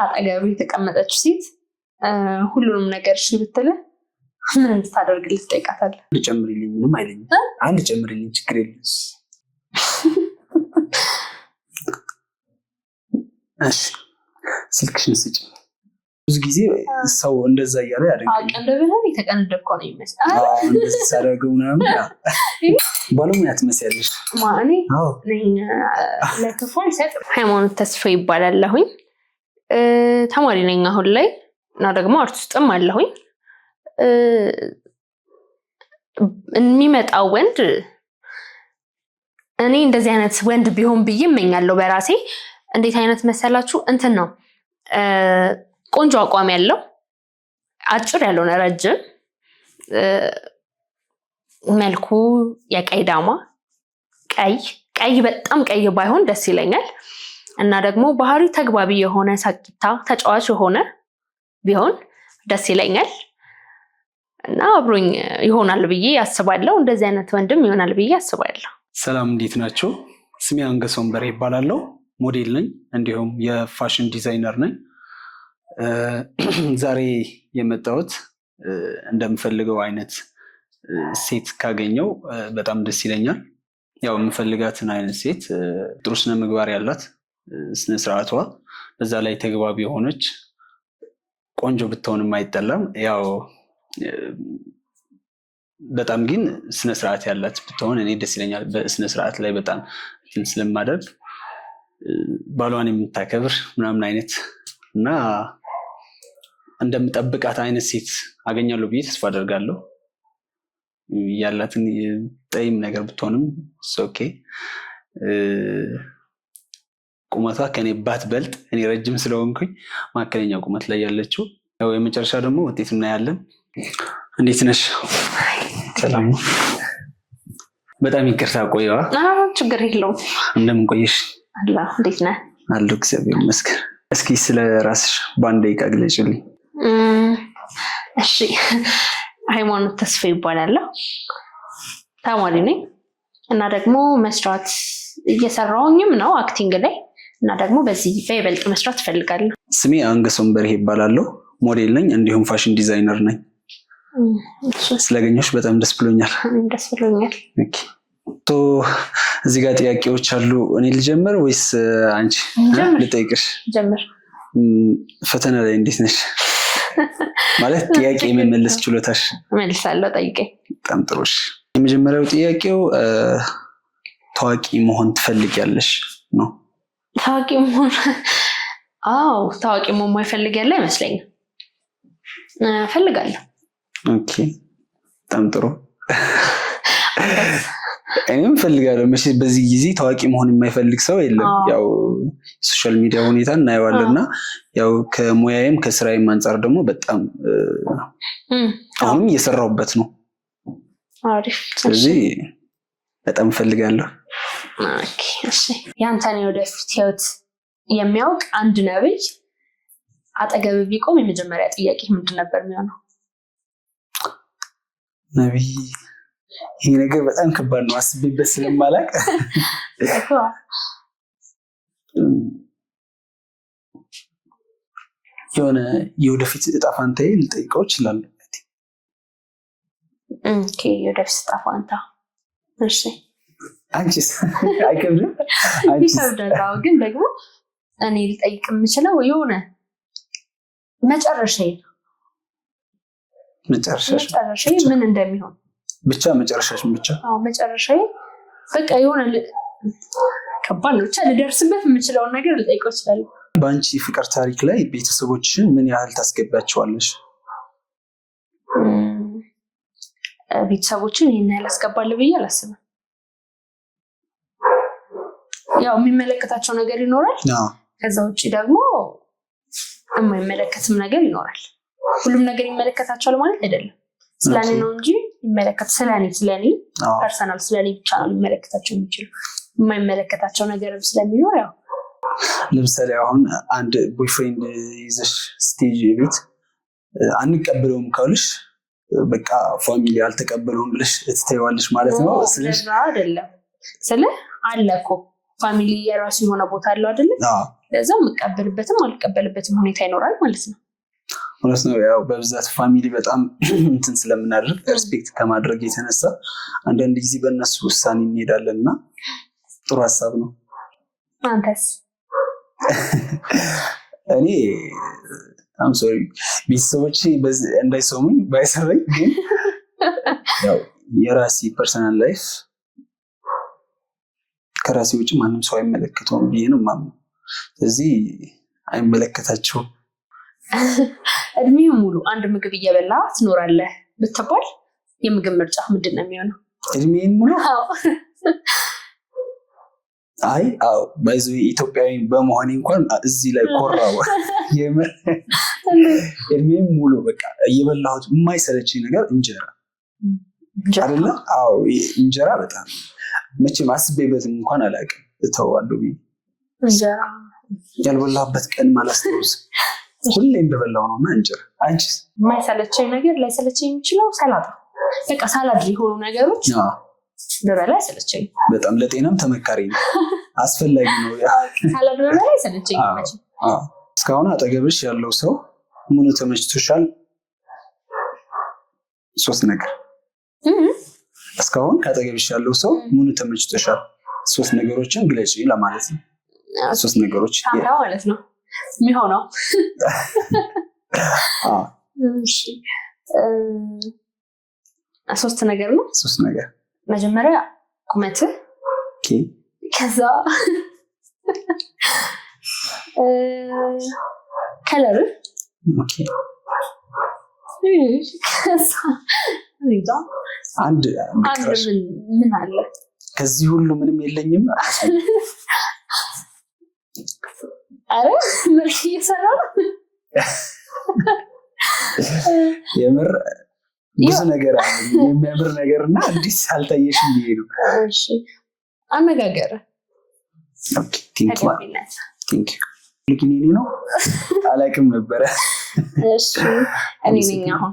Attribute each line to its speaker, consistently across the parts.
Speaker 1: አጠገብ የተቀመጠች ሴት ሁሉንም ነገር እሺ ብትልህ ምን እንድታደርግልህ ትጠይቃታለህ?
Speaker 2: ልጨምርልኝ ምንም አይለኝም። አንድ ጨምርልኝ ችግር የለም። እሺ ስልክሽን ስጭ። ብዙ ብዙ ጊዜ ሰው እንደዛ እያለ ያደርጋል።
Speaker 1: አቀንደብህን የተቀነደብከው ነው ይመስላል።
Speaker 2: እንደዚህ ሳደርገው ምናምን ባለሙያ ትመስያለሽ።
Speaker 1: ማኔ ለክፉ አይሰጥ። ሃይማኖት ተስፋ ይባላለሁኝ። ተማሪ ነኝ አሁን ላይ እና ደግሞ አርት ውስጥም አለሁኝ። የሚመጣው ወንድ እኔ እንደዚህ አይነት ወንድ ቢሆን ብዬ እመኛለሁ በራሴ። እንዴት አይነት መሰላችሁ? እንትን ነው ቆንጆ አቋም ያለው፣ አጭር ያልሆነ ረጅም፣ መልኩ የቀይ ዳማ፣ ቀይ በጣም ቀይ ባይሆን ደስ ይለኛል። እና ደግሞ ባህሪ ተግባቢ የሆነ ሳቂታ ተጫዋች የሆነ ቢሆን ደስ ይለኛል። እና አብሮኝ ይሆናል ብዬ አስባለሁ። እንደዚህ አይነት ወንድም ይሆናል ብዬ አስባለሁ።
Speaker 2: ሰላም፣ እንዴት ናቸው? ስሜ አንገሶን በሬ ይባላለሁ። ሞዴል ነኝ፣ እንዲሁም የፋሽን ዲዛይነር ነኝ። ዛሬ የመጣሁት እንደምፈልገው አይነት ሴት ካገኘው በጣም ደስ ይለኛል። ያው የምፈልጋትን አይነት ሴት ጥሩ ስነ ምግባር ያላት፣ ስነ ስርዓቷ በዛ ላይ ተግባቢ የሆነች ቆንጆ ብትሆንም አይጠላም። ያው በጣም ግን ስነ ስርዓት ያላት ብትሆን እኔ ደስ ይለኛል። በስነ ስርዓት ላይ በጣም ስለማደርግ ባሏን የምታከብር ምናምን አይነት እና እንደምጠብቃት አይነት ሴት አገኛለሁ ብዬ ተስፋ አደርጋለሁ። ያላትን ጠይም ነገር ብትሆንም ኦኬ። ቁመቷ ከኔ ባትበልጥ፣ እኔ ረጅም ስለሆንኩኝ መካከለኛ ቁመት ላይ ያለችው። ያው የመጨረሻ ደግሞ ውጤት እናያለን። እንዴት ነሽ? ሰላም ነው? በጣም ይቅርታ ቆየዋ።
Speaker 1: ችግር የለውም።
Speaker 2: እንደምን ቆየሽ?
Speaker 1: አላህ እንዴት ነህ?
Speaker 2: አለሁ እግዚአብሔር ይመስገን። እስኪ ስለ ራስሽ በአንድ ደቂቃ ግለጪልኝ።
Speaker 1: እሺ፣ ሃይማኖት ተስፋ ይባላለሁ። ተማሪ ነኝ እና ደግሞ መስራት እየሰራሁኝም ነው አክቲንግ ላይ እና ደግሞ በዚህ በይበልጥ መስራት እፈልጋለሁ።
Speaker 2: ስሜ አንገሶን በሬ ይባላለሁ። ሞዴል ነኝ፣ እንዲሁም ፋሽን ዲዛይነር ነኝ። ስለገኘሽ በጣም ደስ ብሎኛል።
Speaker 1: ደስ ብሎኛል።
Speaker 2: ኦኬ፣ እዚህ ጋር ጥያቄዎች አሉ። እኔ ልጀምር ወይስ አንቺ? ልጠይቅሽ።
Speaker 1: ጀምር።
Speaker 2: ፈተና ላይ እንዴት ነሽ? ማለት ጥያቄ የመመለስ ችሎታሽ?
Speaker 1: መልሳለሁ፣ ጠይቀኝ።
Speaker 2: በጣም ጥሩ። የመጀመሪያው ጥያቄው ታዋቂ መሆን ትፈልጊያለሽ ነው?
Speaker 1: ታዋቂ መሆን? አዎ፣ ታዋቂ መሆን ማይፈልግ ያለ አይመስለኝም። እፈልጋለሁ።
Speaker 2: ኦኬ፣ በጣም ጥሩ። እኔም እፈልጋለሁ። መቼስ በዚህ ጊዜ ታዋቂ መሆን የማይፈልግ ሰው የለም። ያው ሶሻል ሚዲያ ሁኔታ እናየዋለን እና ያው ከሙያዬም ከስራዬም አንጻር ደግሞ በጣም አሁንም እየሰራሁበት ነው። ስለዚህ በጣም እፈልጋለሁ።
Speaker 1: ያንተን የወደፊት ህይወት የሚያውቅ አንድ ነብይ አጠገብ ቢቆም የመጀመሪያ ጥያቄ ምንድን ነበር የሚሆነው?
Speaker 2: ነብይ? ይህ ነገር በጣም ከባድ ነው፣ አስቤበት ስለማላቅ የሆነ የወደፊት እጣ ፋንታዬ ልጠይቀው እችላለሁ።
Speaker 1: የወደፊት እጣ ፋንታ? እሺ፣
Speaker 2: አንቺስ? አይከብድም?
Speaker 1: ይከብዳል፣ ግን ደግሞ እኔ ልጠይቅ የምችለው የሆነ መጨረሻዬ ምን እንደሚሆን
Speaker 2: ብቻ መጨረሻሽን ብቻ?
Speaker 1: አዎ፣ መጨረሻዬ በቃ የሆነ ከባድ ነው፣ ብቻ ልደርስበት የምችለውን ነገር ልጠይቀው እችላለሁ።
Speaker 2: በአንቺ ፍቅር ታሪክ ላይ ቤተሰቦችሽን ምን ያህል ታስገቢያቸዋለሽ?
Speaker 1: ቤተሰቦችን ይህን ያህል አስገባለሁ ብዬ አላስብም። ያው የሚመለከታቸው ነገር ይኖራል፣ ከዛ ውጭ ደግሞ የማይመለከትም ነገር ይኖራል። ሁሉም ነገር ይመለከታቸዋል ማለት አይደለም። ስለኔ ነው እንጂ ይመለከት ስለኔ ፐርሰናል ስለኔ ብቻ ነው ሊመለከታቸው የሚችሉ። የማይመለከታቸው ነገርም ስለሚኖር ያው
Speaker 2: ለምሳሌ አሁን አንድ ቦይፍሬንድ ይዘሽ ስቴጅ ቤት አንቀበለውም ካሉሽ በቃ ፋሚሊ አልተቀበለውም ብለሽ ትተይዋለሽ ማለት ነው?
Speaker 1: ስለዚህ አይደለም ስለ አለ እኮ ፋሚሊ የራሱ የሆነ ቦታ አለው አይደል? ለዛ የምቀበልበትም አልቀበልበትም ሁኔታ ይኖራል ማለት ነው።
Speaker 2: እውነት ነው። ያው በብዛት ፋሚሊ በጣም እንትን ስለምናደርግ ሪስፔክት ከማድረግ የተነሳ አንዳንድ ጊዜ በእነሱ ውሳኔ እንሄዳለን እና ጥሩ ሀሳብ ነው።
Speaker 1: አንተስ?
Speaker 2: እኔ አም ሶሪ ቤተሰቦቼ እንዳይሰሙኝ ባይሰበኝ፣ ግን ያው የራሴ ፐርሰናል ላይፍ ከራሴ ውጭ ማንም ሰው አይመለከተውም ብዬ ነው የማምነው። ስለዚህ አይመለከታቸውም።
Speaker 1: እድሜ ሙሉ አንድ ምግብ እየበላ ትኖራለህ ብትባል የምግብ ምርጫ ምንድን ነው የሚሆነው?
Speaker 2: እድሜን ሙሉ አዎ ባይዞ ኢትዮጵያዊ በመሆኔ እንኳን እዚህ ላይ ኮራው። የምር እድሜን ሙሉ በቃ እየበላሁት የማይሰለችኝ ነገር እንጀራ አይደለ? አዎ እንጀራ በጣም መቼም አስቤበትም እንኳን አላውቅም እተዋለሁ ብዬ
Speaker 1: እንጀራ
Speaker 2: ያልበላሁበት ቀን ማላስታውስ ሁሌም በበላው ነውና እንጀራ። አንቺስ?
Speaker 1: የማይሰለቸኝ ነገር ላይሰለቸኝ የሚችለው ሰላጣ፣ በቃ ሳላድ የሆኑ ነገሮች በበላ አይሰለቸኝ።
Speaker 2: በጣም ለጤናም ተመካሪ ነው፣ አስፈላጊ ነው።
Speaker 1: ሳላድ በበላ አይሰለቸኝ።
Speaker 2: እስካሁን አጠገብሽ ያለው ሰው ምኑ ተመችቶሻል? 3 ነገር። እስካሁን ካጠገብሽ ያለው ሰው ምኑ ተመችቶሻል? 3 ነገሮችን ግለጪ ለማለት ነው። 3 ነገሮች
Speaker 1: ማለት ነው የሚሆነው። እሺ 3 ነገር ነው።
Speaker 2: 3 ነገር።
Speaker 1: መጀመሪያ ቁመትህ፣ ከዛ ከለር፣ ከዛ
Speaker 2: አንድ
Speaker 1: ምን አለ?
Speaker 2: ከዚህ ሁሉ ምንም የለኝም።
Speaker 1: አረ መልክ እየሰራ ነው።
Speaker 2: የምር ብዙ ነገር አለ የሚያምር ነገር እና አዲስ አልታየሽም ብዬ ነው።
Speaker 1: እሺ አነጋገር።
Speaker 2: ኦኬ ቲንክ ዩ ልኪኒ ነው አላውቅም ነበረ።
Speaker 1: እሺ እኔ ነኝ አሁን።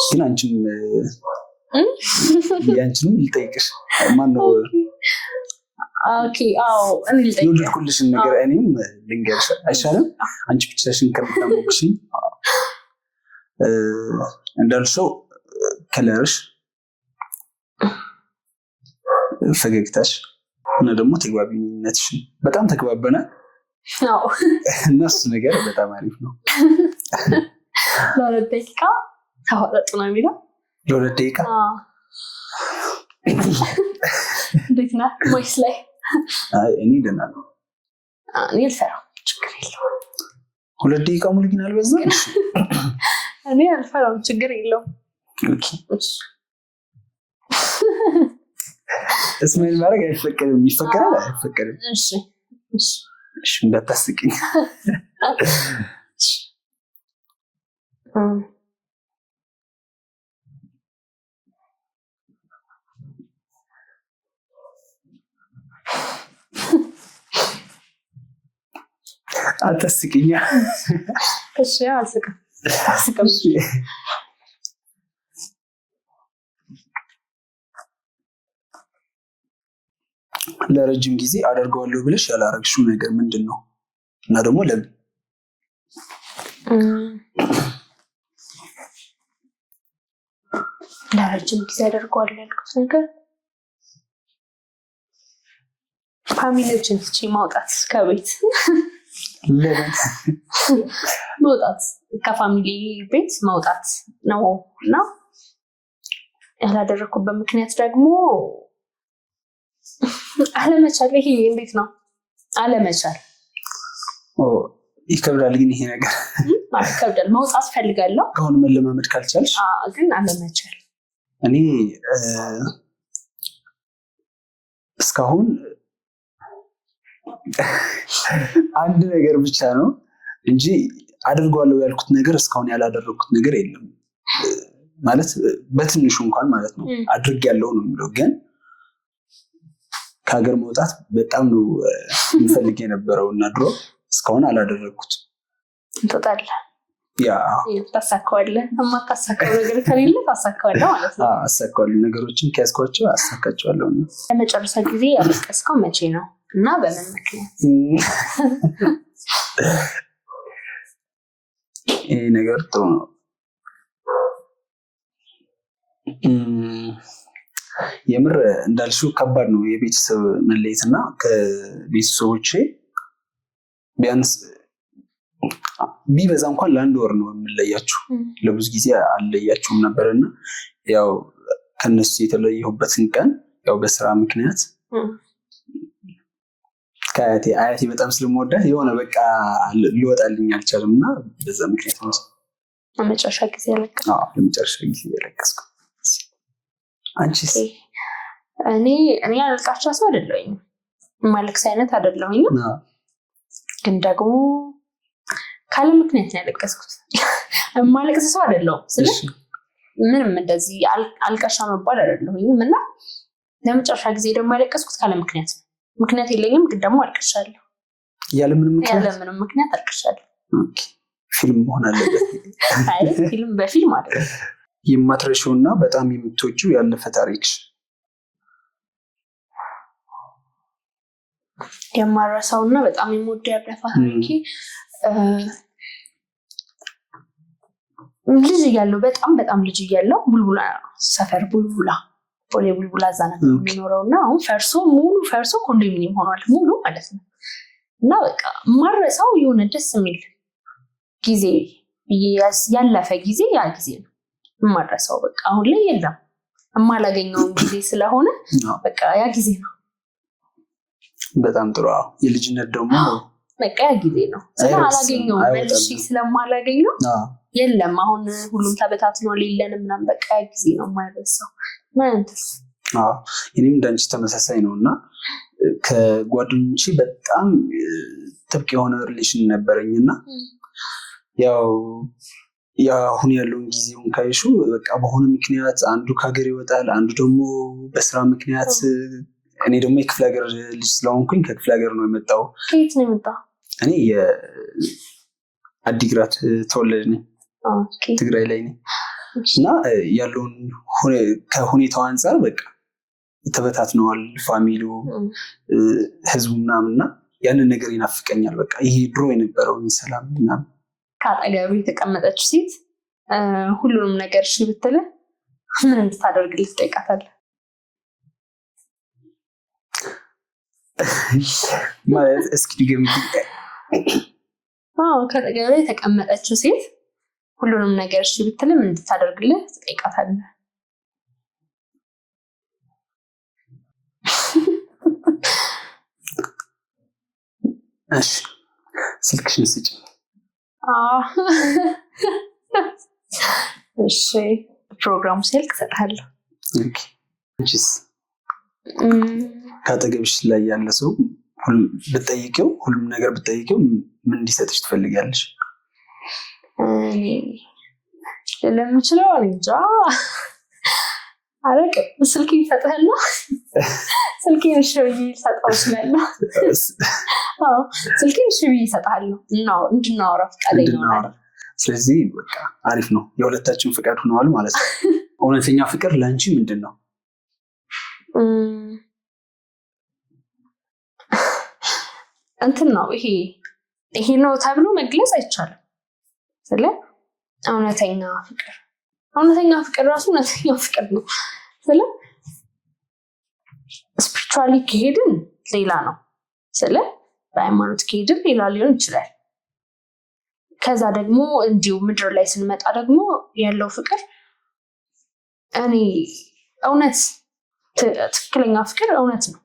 Speaker 2: ግን አንቺም ያንቺንም ልጠይቅሽ። ማን ነው?
Speaker 1: ኦኬ አዎ እኔ ልጠይቅሽ።
Speaker 2: የወደድኩልሽን ነገር እኔም ልንገርሽ አይሻልም? አንቺ ብቻሽን ከምታሞቅሽኝ እንዳልሽው ከለርሽ፣ ፈገግታሽ እና ደግሞ ተግባቢነትሽ በጣም ተግባበናል።
Speaker 1: አዎ
Speaker 2: እና እሱ ነገር በጣም አሪፍ ነው።
Speaker 1: ለ2 ደቂቃ ተዋረጡ ነው የሚለው።
Speaker 2: ለ2 ደቂቃ
Speaker 1: እንዴት ነህ? ቮይስ ላይ
Speaker 2: እኔ ደህና ነው።
Speaker 1: እኔ አልፈራም፣ ችግር የለውም።
Speaker 2: 2 ደቂቃ ሙሉ ግን አልበዛም?
Speaker 1: እኔ አልፈራም፣ ችግር የለውም።
Speaker 2: እስማኤል ማድረግ አይፈቀድም? ይፈቀዳል? አይፈቀድም? እሺ እንዳታስቂኝ። አታስቂኛ።
Speaker 1: እሺ አልስቅም።
Speaker 2: ለረጅም ጊዜ አደርገዋለሁ ብለሽ ያላረግሽው ነገር ምንድን ነው? እና ደግሞ ለምን?
Speaker 1: ለረጅም ጊዜ አደርገዋለሁ ያልኩት ነገር ፋሚሊዎችን ትቼ ማውጣት ከቤት መውጣት፣ ከፋሚሊ ቤት መውጣት ነው። እና ያላደረኩበት ምክንያት ደግሞ አለመቻል። ይሄ እንዴት ነው አለመቻል?
Speaker 2: ይከብዳል። ግን ይሄ ነገር
Speaker 1: ይከብዳል። መውጣት ፈልጋለሁ፣
Speaker 2: ከአሁን መለማመድ ካልቻልሽ
Speaker 1: ግን አለመቻል።
Speaker 2: እኔ እስካሁን አንድ ነገር ብቻ ነው እንጂ አድርጓለሁ ያልኩት ነገር እስካሁን ያላደረግኩት ነገር የለም። ማለት በትንሹ እንኳን ማለት ነው አድርጌያለሁ ነው የሚለው። ግን ከሀገር መውጣት በጣም ነው የምፈልግ የነበረው እና ድሮ እስካሁን አላደረግኩትም።
Speaker 1: ትወጣለህ?
Speaker 2: ያ
Speaker 1: ታሳካዋለህ። የማታሳካው ነገር ከሌለ ታሳካዋለህ ማለት ነው።
Speaker 2: አሳካዋለሁ። ነገሮችን ከያዝኳቸው አሳካቸዋለሁ።
Speaker 1: ለመጨረሻ ጊዜ ያለቀስከው መቼ ነው? እና በምን ምክንያት?
Speaker 2: ይሄ ነገር ጥሩ ነው። የምር እንዳልሽው ከባድ ነው የቤተሰብ መለየት እና ከቤተሰቦቼ ቢያንስ ቢበዛ እንኳን ለአንድ ወር ነው የምንለያችሁ። ለብዙ ጊዜ አልለያችሁም ነበርና ያው ከነሱ የተለየሁበትን ቀን ያው በስራ ምክንያት አያቴ በጣም ስለምወዳት የሆነ በቃ ሊወጣልኝ አልቻለም እና በዛ ምክንያት ነው
Speaker 1: ለመጨረሻ ጊዜ ያለቀስኩ። አንቺስ? እኔ አልቃሻ ሰው አይደለሁኝም፣ የማለቅስ አይነት አይደለሁኝም። ግን ደግሞ ካለ ምክንያት ነው ያለቀስኩት። የማለቅስ ሰው አይደለሁም። ምንም እንደዚህ አልቃሻ መባል አይደለሁኝም እና ለመጨረሻ ጊዜ ደግሞ ያለቀስኩት ካለ ምክንያት ነው። ምክንያት የለኝም፣ ግን ደግሞ አልቅሻለሁ። ያለምንም ምክንያት አልቅሻለሁ።
Speaker 2: ፊልም መሆን አለበት።
Speaker 1: አይ ፊልም በፊልም አይደለም።
Speaker 2: የማትረሺው እና በጣም የምትወጂው ያለፈ ታሪክ?
Speaker 1: የማረሳው እና በጣም የምወደው ያለፈ ታሪክ ልጅ እያለሁ በጣም ልጅ እያለሁ ቡልቡላ ሰፈር ቦሌ ቡልቡላ እዛ ነበር የሚኖረው እና አሁን ሙሉ ፈርሶ ኮንዶሚኒየም ሆኗል ሙሉ ማለት ነው። እና በቃ ማረሳው የሆነ ደስ የሚል ጊዜ ያለፈ ጊዜ ያ ጊዜ ነው የማረሳው። በቃ አሁን ላይ የለም የማላገኘውን ጊዜ ስለሆነ በቃ ያ ጊዜ ነው።
Speaker 2: በጣም ጥሩ። የልጅነት ደግሞ
Speaker 1: በቃ ያ ጊዜ ነው አላገኘውም መልሼ ስለማላገኘው የለም አሁን ሁሉም ተበታትኗል የለንም ምናምን በቃ ያ ጊዜ ነው የማይረሳው።
Speaker 2: እኔም እንዳንቺ ተመሳሳይ ነው እና ከጓደኞቼ በጣም ጥብቅ የሆነ ሪሌሽን ነበረኝ እና ያው አሁን ያለውን ጊዜውን ካይሹ በቃ በሆነ ምክንያት አንዱ ከሀገር ይወጣል፣ አንዱ ደግሞ በስራ ምክንያት። እኔ ደግሞ የክፍለ ሀገር ልጅ ስለሆንኩኝ ከክፍለ ሀገር ነው የመጣው።
Speaker 1: ከየት ነው የመጣው?
Speaker 2: እኔ የአዲግራት ተወላጅ ነኝ፣ ትግራይ ላይ ነኝ እና ያለውን ከሁኔታው አንጻር በቃ ተበታትነዋል ፋሚሊው፣ ህዝቡ ምናምን እና ያንን ነገር ይናፍቀኛል። በቃ ይሄ ድሮ የነበረውን ሰላም ምናምን።
Speaker 1: ከአጠገብ የተቀመጠች ሴት ሁሉንም ነገር እሺ ብትልህ ምን እንድታደርግልህ ትጠይቃታለህ?
Speaker 2: ማለት እስኪ ገምት።
Speaker 1: ከአጠገብ የተቀመጠች ሴት ሁሉንም ነገር እሺ ብትልህ ምን እንድታደርግልህ ትጠይቃታለህ?
Speaker 2: እሺ ስልክሽን ስጪ።
Speaker 1: እሺ ፕሮግራሙ ሲልክ እሰጥሃለሁ።
Speaker 2: አንቺስ? ከአጠገብሽ ላይ ያለ ሰው ብትጠይቂው ሁሉም ነገር ብትጠይቂው ምን እንዲሰጥሽ ትፈልጊያለሽ?
Speaker 1: ለምችለው እንጃ አላውቅም። ስልኬን ሰጥህና ስልኬን እሺ ብዬ ልሰጠው እችላለሁ። ስልኬን እሺ ብዬ እሰጥሃለሁ እንድናወራ ፈቃደኛ ሆናለሁ።
Speaker 2: ስለዚህ በቃ አሪፍ ነው፣ የሁለታችን ፍቃድ ሆነዋል ማለት ነው። እውነተኛ ፍቅር ለአንቺ ምንድን ነው?
Speaker 1: እንትን ነው ይሄ ነው ተብሎ መግለጽ አይቻልም። ስለ እውነተኛ ፍቅር ራሱ እውነተኛ ፍቅር ነው። ስለ ስፒሪቹዋሊ ከሄድን ሌላ ነው። ስለ በሃይማኖት ከሄድን ሌላ ሊሆን ይችላል። ከዛ ደግሞ እንዲሁ ምድር ላይ ስንመጣ ደግሞ ያለው ፍቅር እኔ እውነት ትክክለኛ ፍቅር እውነት ነው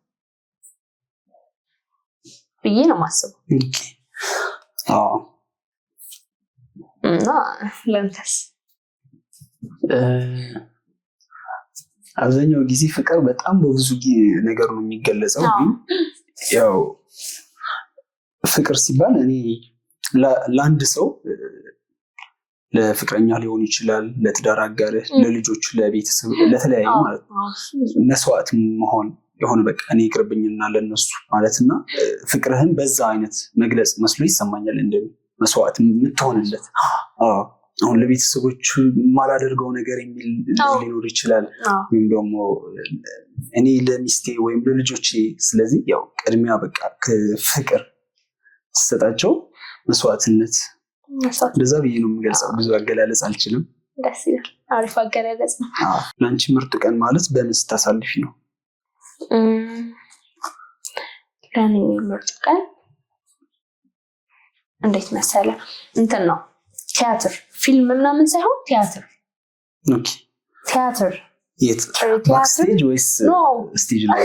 Speaker 1: ብዬ ነው የማስበው። እና ለምተስ
Speaker 2: አብዛኛው ጊዜ ፍቅር በጣም በብዙ ነገር ነው የሚገለጸው። ያው ፍቅር ሲባል እኔ ለአንድ ሰው ለፍቅረኛ ሊሆን ይችላል፣ ለትዳር አጋርህ፣ ለልጆች፣ ለቤተሰብ፣ ለተለያዩ ማለት ነው መስዋዕት መሆን የሆነ በቃ እኔ ይቅርብኝና ለነሱ ማለትና ፍቅርህን በዛ አይነት መግለጽ መስሎ ይሰማኛል። እንደ መስዋዕት የምትሆንለት አሁን ለቤተሰቦቹ ማላደርገው ነገር የሚል ሊኖር ይችላል፣ ወይም ደግሞ እኔ ለሚስቴ ወይም ለልጆቼ። ስለዚህ ያው ቅድሚያ በቃ ፍቅር ሲሰጣቸው መስዋዕትነት፣ እንደዛ ብዬ ነው የምገልጸው። ብዙ አገላለጽ አልችልም።
Speaker 1: ደስ ይላል። አሪፍ አገላለጽ ነው።
Speaker 2: ለአንቺ ምርጥ ቀን ማለት በምን ስታሳልፊ ነው?
Speaker 1: ለእኔ ምርጥ ቀን እንዴት መሰለ እንትን ነው ቲያትር፣ ፊልም ምናምን ሳይሆን ቲያትር።
Speaker 2: ኦኬ
Speaker 1: ቲያትር
Speaker 2: ባክስቴጅ ወይስ ስቴጅ ላይ?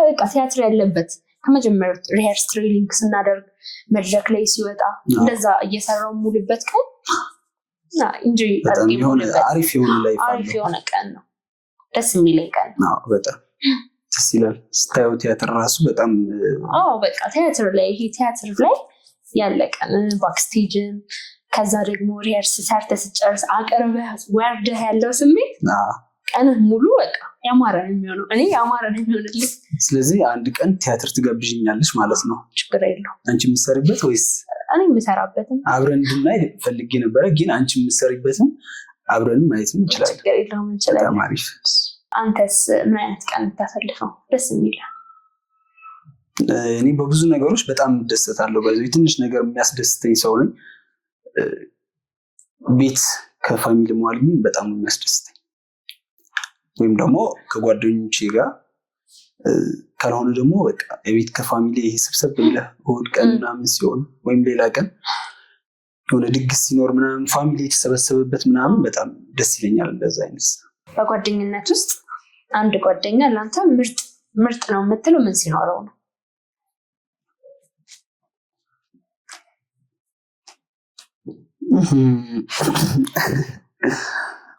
Speaker 1: በቃ ቲያትር ያለበት ከመጀመሪያው ሪሄርስ ትሬኒንግ ስናደርግ መድረክ ላይ ሲወጣ እንደዛ እየሰራው ሙሉበት ቀን እንጂ
Speaker 2: አሪፍ
Speaker 1: የሆነ ቀን ነው። ደስ የሚለኝ ቀን ነው።
Speaker 2: በጣም ደስ ይላል። ስታየው ቲያትር ራሱ በጣም
Speaker 1: በቃ ቲያትር ላይ ያለ ቀን ባክስቴጅን፣ ከዛ ደግሞ ሪሄርስ ሰርተህ ስትጨርስ አቅርበህ ወርደህ ያለው ስሜት ቀንህ ሙሉ በቃ ያማረ ነው የሚሆነው። እኔ ያማረ ነው የሚሆንልኝ።
Speaker 2: ስለዚህ አንድ ቀን ቲያትር ትጋብዥኛለሽ ማለት ነው?
Speaker 1: ችግር የለውም።
Speaker 2: አንቺ የምትሰሪበት ወይስ?
Speaker 1: እኔ የምሰራበትም
Speaker 2: አብረን እንድናይ ፈልጌ ነበረ፣ ግን አንቺ የምትሰሪበትም አብረን ማየት እንችላለን።
Speaker 1: ችግር የለውም እንችላለን።
Speaker 2: በጣም አሪፍ።
Speaker 1: አንተስ ምን አይነት ቀን ታሳልፈው ደስ የሚል?
Speaker 2: እኔ በብዙ ነገሮች በጣም እደሰታለሁ። በዚህ ትንሽ ነገር የሚያስደስተኝ ሰው ነኝ። ቤት ከፋሚሊ መዋል ግን በጣም የሚያስደስተኝ፣ ወይም ደግሞ ከጓደኞቼ ጋር ካልሆነ ደግሞ በቃ የቤት ከፋሚሊ ይሄ ስብሰብ ብለህ እሑድ ቀን ምናምን ሲሆን ወይም ሌላ ቀን የሆነ ድግስ ሲኖር ምናምን ፋሚሊ የተሰበሰበበት ምናምን በጣም ደስ ይለኛል። እንደዛ አይነት
Speaker 1: በጓደኝነት ውስጥ አንድ ጓደኛ ለአንተ ምርጥ ነው የምትለው ምን ሲኖረው ነው?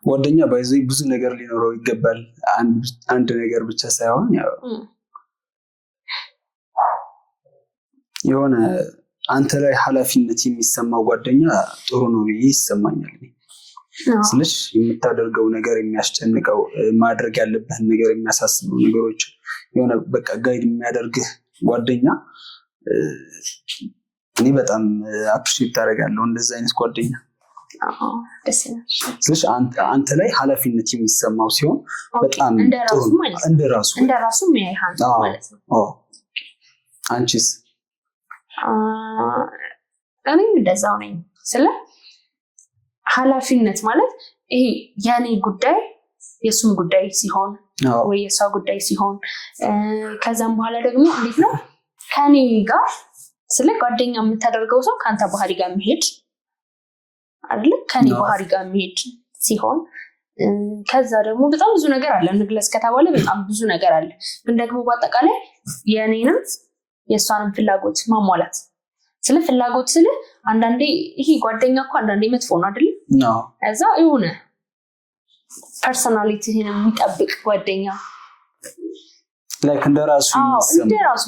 Speaker 2: ጓደኛ ባይዞ ብዙ ነገር ሊኖረው ይገባል። አንድ ነገር ብቻ ሳይሆን ያው የሆነ አንተ ላይ ኃላፊነት የሚሰማው ጓደኛ ጥሩ ነው ብዬ ይሰማኛል። ስለሽ የምታደርገው ነገር የሚያስጨንቀው፣ ማድረግ ያለብህን ነገር የሚያሳስበው ነገሮች የሆነ በቃ ጋይድ የሚያደርግህ ጓደኛ እኔ በጣም አፕሪሺየት ታደርጋለሁ እንደዚህ አይነት ጓደኛ። ስለሽ አንተ ላይ ኃላፊነት የሚሰማው ሲሆን በጣም እንደራሱ
Speaker 1: የሚያይሃን ማለት ነው።
Speaker 2: አንቺስ?
Speaker 1: እኔም እንደዛው ነኝ። ስለ ኃላፊነት ማለት ይሄ የኔ ጉዳይ የእሱም ጉዳይ ሲሆን ወይ የሷ ጉዳይ ሲሆን ከዛም በኋላ ደግሞ እንዴት ነው ከኔ ጋር ስለ ጓደኛ የምታደርገው ሰው ከአንተ ባህሪ ጋር መሄድ አይደለ? ከኔ ባህሪ ጋር መሄድ ሲሆን ከዛ ደግሞ በጣም ብዙ ነገር አለ። እንግለጽ ከተባለ በጣም ብዙ ነገር አለ። ግን ደግሞ በአጠቃላይ የኔንም የእሷንም ፍላጎት ማሟላት። ስለ ፍላጎት ስለ አንዳንዴ ይሄ ጓደኛ እኮ አንዳንዴ መጥፎ ነው አይደል? እዛ የሆነ ፐርሰናሊቲህን የሚጠብቅ ጓደኛ
Speaker 2: ላይክ እንደራሱ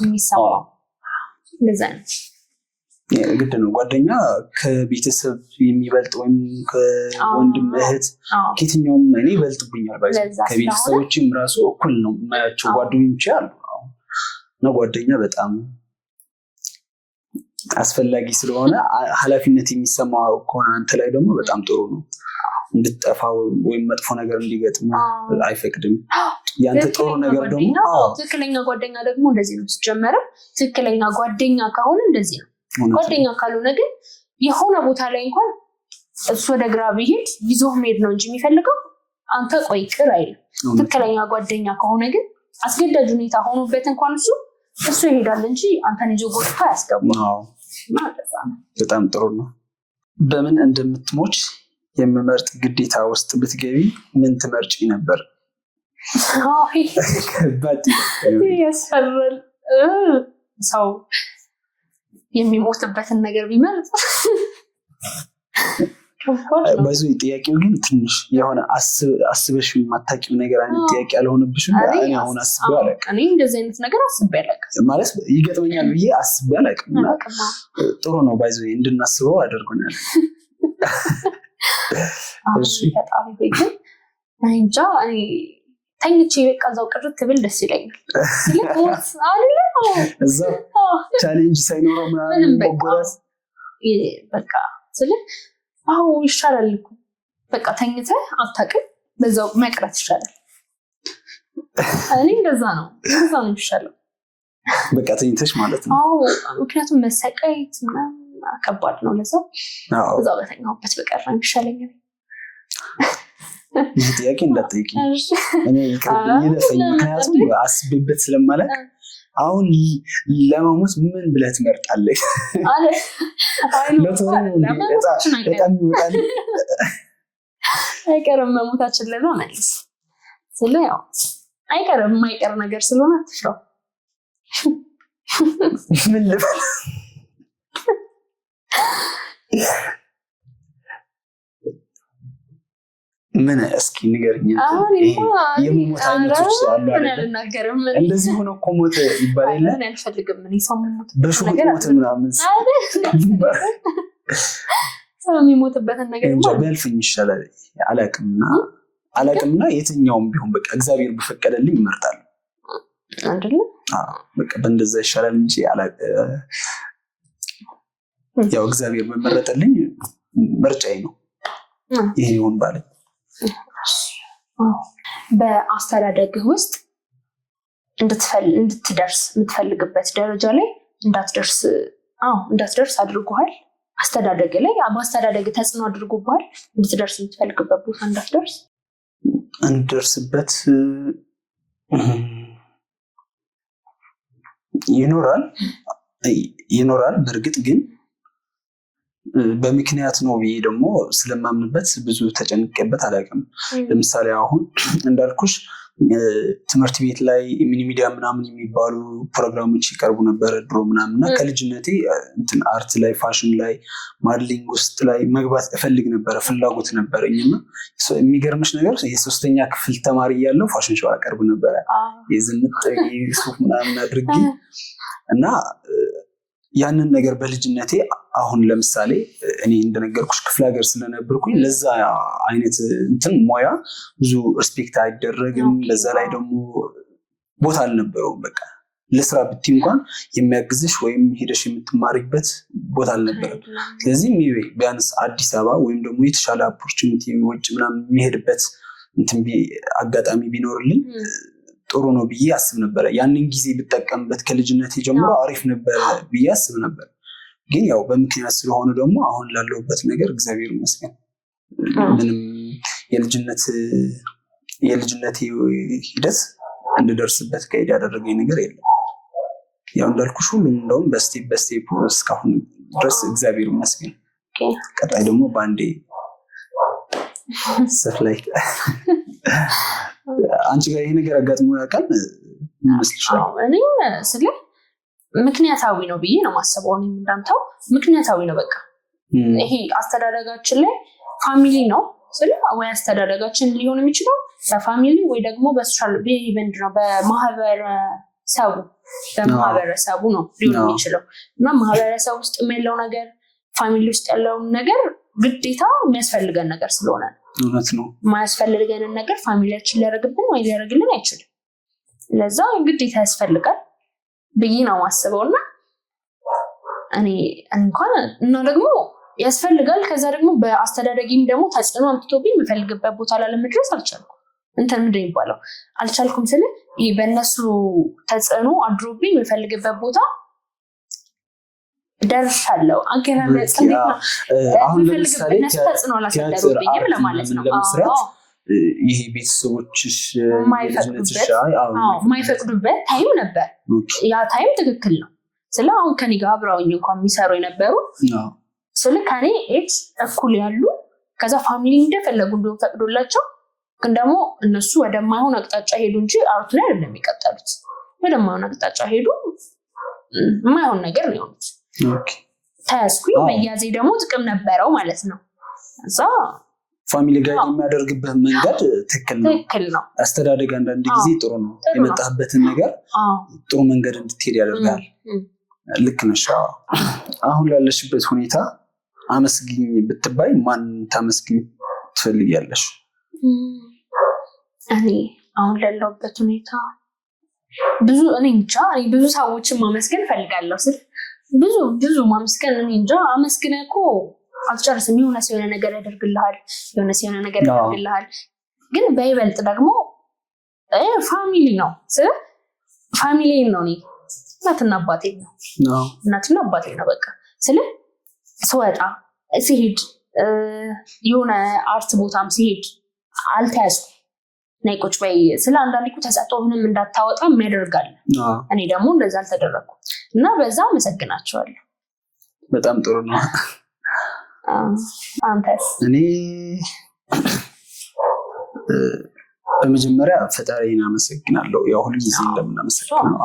Speaker 1: የሚሰማው እንደዛ ነው።
Speaker 2: ግድ ነው። ጓደኛ ከቤተሰብ የሚበልጥ ወይም ከወንድም እህት ከየትኛውም እኔ ይበልጥብኛል። ከቤተሰቦችም ራሱ እኩል ነው የማያቸው ጓደኞች አሉ። እና ጓደኛ በጣም አስፈላጊ ስለሆነ ኃላፊነት የሚሰማ ከሆነ አንተ ላይ ደግሞ በጣም ጥሩ ነው። እንድትጠፋ ወይም መጥፎ ነገር እንዲገጥም አይፈቅድም። ያንተ ጥሩ ነገር ደግሞ
Speaker 1: ትክክለኛ ጓደኛ ደግሞ እንደዚህ ነው ሲጀመር። ትክክለኛ ጓደኛ ከሆነ እንደዚህ ነው። ጓደኛ ካልሆነ ግን የሆነ ቦታ ላይ እንኳን እሱ ወደ ግራ ቢሄድ ይዞ መሄድ ነው እንጂ የሚፈልገው አንተ ቆይ ቅር አይልም። ትክክለኛ ጓደኛ ከሆነ ግን አስገዳጅ ሁኔታ ሆኖበት እንኳን እሱ ይሄዳል እንጂ አንተን ይዞ ጎትቶ አያስገባም።
Speaker 2: በጣም ጥሩ ነው። በምን እንደምትሞች የምመርጥ ግዴታ ውስጥ ብትገቢ ምን ትመርጪ ነበር? ከባድ
Speaker 1: ያስፈራል። ሰው የሚሞትበትን ነገር ቢመርጥ
Speaker 2: ባይዞ ጥያቄው ግን ትንሽ የሆነ አስበሽ የማታውቂው ነገር አይነት ጥያቄ አልሆነብሽም? እኔ አሁን አስቤ አላውቅም።
Speaker 1: እኔ እንደዚህ አይነት ነገር አስቤ አላውቅም ማለት
Speaker 2: ይገጥመኛል ብዬ አስቤ አላውቅም። ጥሩ ነው። ባይዞ እንድናስበው አድርጎናል።
Speaker 1: በጣም ግን እንጃ ተኝቼ በቃ እዛው ቅርት ብል ደስ ይለኛል።
Speaker 2: እዛ ቻሌንጅ ሳይኖረው ምናምን በቃ
Speaker 1: ስለ አዎ ይሻላል እኮ በቃ ተኝተህ አታውቅም፣ በዛው መቅረት ይሻላል። እኔ እንደዛ ነው የሚሻለው።
Speaker 2: በቃ ተኝተሽ ማለት ነው።
Speaker 1: አዎ ምክንያቱም መሰቃየት ምናምን ከባድ ነው። ለዛው እዛው በተኛሁበት በቀር ነው የሚሻለኝ።
Speaker 2: ይህ ጥያቄ እንዳትጠይቂኝ እኔ ይቅርብኝ ይለፈኝ። ምክንያቱም አስቤበት ስለማላውቅ አሁን ለመሞት ምን ብለህ ትመርጣለህ? በጣም ይወጣል።
Speaker 1: አይቀርም መሞታችን ለዛ መልስ ስለ ያው አይቀርም የማይቀር ነገር ስለሆነ አትፍራው።
Speaker 2: ምን ልበል? ምን እስኪ ንገርኝ። የሞት አይነቶች አሉ አይደል? እንደዚህ ሆነ እኮ ሞት ይባላል አይደል?
Speaker 1: እኔ አልፈልግም። እኔ ሰው ሞት
Speaker 2: ሞት ምናምን
Speaker 1: ሰው የሚሞትበትን ነገር
Speaker 2: ቢያልፈኝ ይሻላል። አላቅምና የትኛውም ቢሆን በቃ እግዚአብሔር በፈቀደልኝ እመርጣለሁ
Speaker 1: አይደል?
Speaker 2: በቃ በእንደዛ ይሻላል እንጂ ያው እግዚአብሔር በመረጠልኝ ምርጫዬ ነው ይሄ ይሁን ባለኝ።
Speaker 1: በአስተዳደግህ ውስጥ እንድትደርስ የምትፈልግበት ደረጃ ላይ እንዳትደርስ አድርጎሃል? አስተዳደግ ላይ በአስተዳደግ ተጽዕኖ አድርጎብሃል? እንድትደርስ የምትፈልግበት ቦታ
Speaker 2: እንድደርስበት ይኖራል። በእርግጥ ግን በምክንያት ነው ብዬ ደግሞ ስለማምንበት ብዙ ተጨንቄበት አላውቅም። ለምሳሌ አሁን እንዳልኩሽ ትምህርት ቤት ላይ ሚኒ ሚዲያ ምናምን የሚባሉ ፕሮግራሞች ይቀርቡ ነበር ድሮ ምናምን እና ከልጅነቴ አርት ላይ፣ ፋሽን ላይ፣ ማድሊንግ ውስጥ ላይ መግባት እፈልግ ነበረ፣ ፍላጎት ነበረኝ እና የሚገርምሽ ነገር የ3ኛ ክፍል ተማሪ እያለሁ ፋሽን ሾው አቀርብ ነበረ የዝንጥ ሱፍ ምናምን አድርጌ እና ያንን ነገር በልጅነቴ አሁን ለምሳሌ እኔ እንደነገርኩሽ ክፍለ ሀገር ስለነበርኩኝ ለዛ አይነት ሞያ ብዙ ሪስፔክት አይደረግም። በዛ ላይ ደግሞ ቦታ አልነበረውም። በቃ ለስራ ብቲ እንኳን የሚያግዝሽ ወይም ሄደሽ የምትማሪበት ቦታ አልነበረም። ስለዚህ ቢያንስ አዲስ አበባ ወይም ደግሞ የተሻለ ኦፖርቹኒቲ ውጭ ምናምን የሚሄድበት አጋጣሚ ቢኖርልኝ ጥሩ ነው ብዬ አስብ ነበረ። ያንን ጊዜ ብጠቀምበት ከልጅነት ጀምሮ አሪፍ ነበረ ብዬ አስብ ነበር። ግን ያው በምክንያት ስለሆነ ደግሞ አሁን ላለሁበት ነገር እግዚአብሔር ይመስገን ምንም የልጅነት ሂደት እንድደርስበት ከሄድ ያደረገኝ ነገር የለም። ያው እንዳልኩሽ ሁሉም እንደውም በስቴፕ እስካሁን ድረስ እግዚአብሔር ይመስገን። ቀጣይ ደግሞ በአንዴ ሰፍላይ አንቺ ጋር ይሄ ነገር አጋጥሞ ያውቃል ይመስልሻል?
Speaker 1: እኔም ስለ ምክንያታዊ ነው ብዬ ነው ማሰበው። እኔም እንዳንተው ምክንያታዊ ነው። በቃ ይሄ አስተዳደጋችን ላይ ፋሚሊ ነው ስለ ወይ አስተዳደጋችን ሊሆን የሚችለው በፋሚሊ ወይ ደግሞ በሶሻል ኢቨንት ነው በማህበረሰቡ ነው ሊሆን የሚችለው እና ማህበረሰብ ውስጥ ያለው ነገር ፋሚሊ ውስጥ ያለውን ነገር ግዴታ የሚያስፈልገን ነገር ስለሆነ
Speaker 2: እውነት ነው።
Speaker 1: የማያስፈልገንን ነገር ፋሚሊያችን ሊያደርግብን ወይ ሊያደርግልን አይችልም። ለዛ ግዴታ ያስፈልጋል ብዬ ነው ማስበው እና እኔ እንኳን እና ደግሞ ያስፈልጋል። ከዛ ደግሞ በአስተዳደጊም ደግሞ ተጽዕኖ አምጥቶብኝ የምፈልግበት ቦታ ላለመድረስ አልቻልኩም። ምንድን የሚባለው አልቻልኩም ስለ በእነሱ ተጽዕኖ አድሮብኝ የምፈልግበት ቦታ ደርሻለሁ። አገላለጽ እንዴት ነው?
Speaker 2: አሁን ለምሳሌ
Speaker 1: ተጽዕኖ አላሳደሩብኝም ለማለት ነው።
Speaker 2: ይሄ ቤተሰቦችሽ
Speaker 1: የማይፈቅዱበት ታይም ነበር። ያ ታይም ትክክል ነው ስለ አሁን ከኔ ጋር አብረውኝ እንኳን የሚሰሩ የነበሩ ስለ ከኔ ኤጅ እኩል ያሉ ከዛ ፋሚሊ እንደፈለጉ እንደሆነ ፈቅዶላቸው ግን ደግሞ እነሱ ወደማይሆን አቅጣጫ ሄዱ እንጂ አርቱ ላይ አይደለም የሚቀጠሉት። ወደማይሆን አቅጣጫ ሄዱ፣ የማይሆን ነገር ነው የሆኑት። ታያስኩኝ በያዜ ደግሞ ጥቅም ነበረው ማለት ነው። እዛ
Speaker 2: ፋሚሊ ጋር የሚያደርግበት መንገድ ትክክል ነው። አስተዳደግ አንዳንድ ጊዜ ጥሩ ነው። የመጣህበትን ነገር ጥሩ መንገድ እንድትሄድ ያደርጋል። ልክ ነሽ። አሁን ላለሽበት ሁኔታ አመስግኝ ብትባይ ማን ታመስግኝ ትፈልጊያለሽ?
Speaker 1: እኔ አሁን ላለሁበት ሁኔታ ብዙ ሰዎችን ማመስገን እፈልጋለሁ። ብዙ ማመስገን እኔ እንጃ። አመስግነህ እኮ አልጨርስም። የሆነ ሰው የሆነ ነገር ያደርግልሃል፣ ግን በይበልጥ ደግሞ ፋሚሊ ነው። ፋሚሊ ነው። እናትና አባቴ ነው። በቃ ስወጣ ሲሄድ የሆነ አርት ቦታም ሲሄድ አልተያዝኩም። ነይ ቁጭ በይ ስለ አንዳንዴ እኮ ተሰጥኦህንም እንዳታወጣ የሚያደርጋል። እኔ ደግሞ እንደዛ አልተደረኩም እና በዛ አመሰግናቸዋለሁ።
Speaker 2: በጣም ጥሩ ነው።
Speaker 1: አንተስ?
Speaker 2: እኔ በመጀመሪያ ፈጣሪን አመሰግናለሁ። ያው ሁሉ ጊዜ እንደምናመሰግነው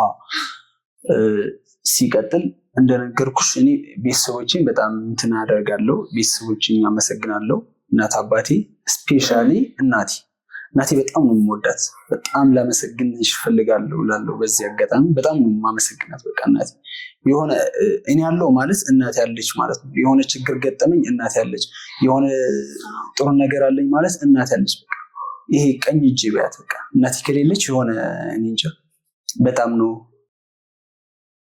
Speaker 2: ሲቀጥል እንደነገርኩሽ እኔ ቤተሰቦቼን በጣም እንትን አደርጋለሁ። ቤተሰቦቼን አመሰግናለሁ። እናት አባቴ፣ ስፔሻሊ እናቴ በጣም ነው የምወዳት። በጣም ላመሰግንሽ እፈልጋለሁ እላለሁ። በዚህ አጋጣሚ በጣም ነው የማመሰግናት። በቃ እናቴ የሆነ እኔ ያለው ማለት እናቴ ያለች ማለት ነው። የሆነ ችግር ገጠመኝ እናቴ ያለች፣ የሆነ ጥሩ ነገር አለኝ ማለት እናቴ ያለች። በቃ ይሄ ቀኝ እጄ በያት። በቃ እናቴ ከሌለች የሆነ እኔ እንጃ በጣም ነው